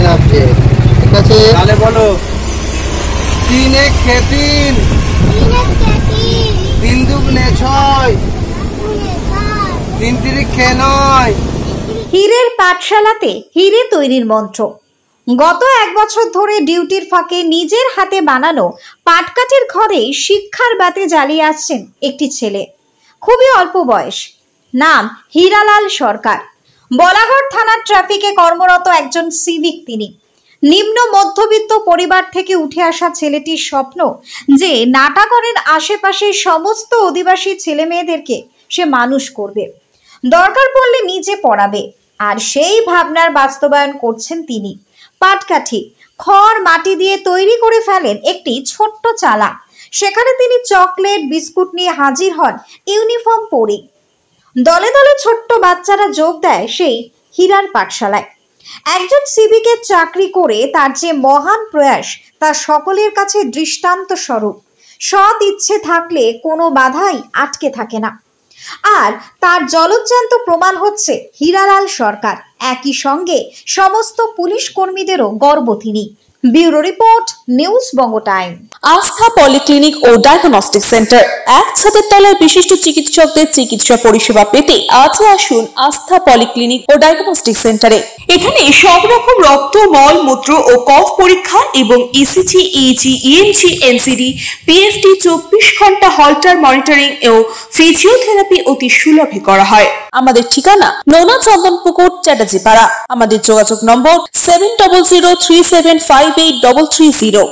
Train আসছে, ঠিক আছে? তাহলে বলো। 3 1 3 3 2 6 3 3 9। হীরের পাঠশালাতে হীরে তৈরির মন্ত্র। গত 1 বছর ধরে ডিউটির ফাঁকে নিজের হাতে বানানো পাটকাঠির ঘরে শিক্ষার বাতি জ্বালিয়ে আসছেন একটি ছেলে। খুবই অল্প বয়স, নাম হীরালাল সরকার। বলাগড় থানার ট্রাফিকে কর্মরত একজন সিভিক তিনি। নিম্ন মধ্যবিত্ত পরিবার থেকে উঠে আসা ছেলেটির স্বপ্ন যে নাটাগড়ের আশেপাশের সমস্ত অধিবাসী ছেলে মেয়েদেরকে সে মানুষ করবে, দরকার পড়লে নিজে পড়াবে। আর সেই ভাবনার বাস্তবায়ন করছেন তিনি। পাটকাঠি, খড়, মাটি দিয়ে তৈরি করে ফেলেন একটি ছোট্ট চালা। সেখানে তিনি চকলেট, বিস্কুট নিয়ে হাজির হন ইউনিফর্ম পরে। দলে দলে ছোট্ট বাচ্চারা যোগ দেয় সেই হীরার পাঠশালায়। একজন সিভিকের চাকরি করে তার যে মহান প্রয়াস তা সকলের কাছে দৃষ্টান্ত স্বরূপ। সৎ ইচ্ছে থাকলে কোনো বাধাই আটকে থাকে না। আর তার জলজ্যান্ত প্রমাণ হচ্ছে হীরালাল সরকার। একই সঙ্গে সমস্ত পুলিশ কর্মীদেরও গর্ব তিনি। ব্যুরো রিপোর্ট, নিউজ বঙ্গ টাইম। আস্থা পলিক্লিনিক ও ডায়াগনস্টিক সেন্টার, এক ছাদের তলায় বিশিষ্ট চিকিৎসকদের চিকিৎসা পরিষেবা পেতে আজই আসুন আস্থা পলিক্লিনিক ও ডায়াগনস্টিক সেন্টারে। এখানে সব রকম রক্ত, মল, মূত্র ও কফ পরীক্ষা এবং ECG, easy, EMG, NCD, PFT 24 ঘন্টা হল্টার মনিটরিং ও ফিজিওথেরাপি অতি সুলভে করা হয়। আমাদের ঠিকানা নোনা চন্দনপুকুর, চ্যাটার্জিপাড়া। আমাদের যোগাযোগ নম্বর 7003758330।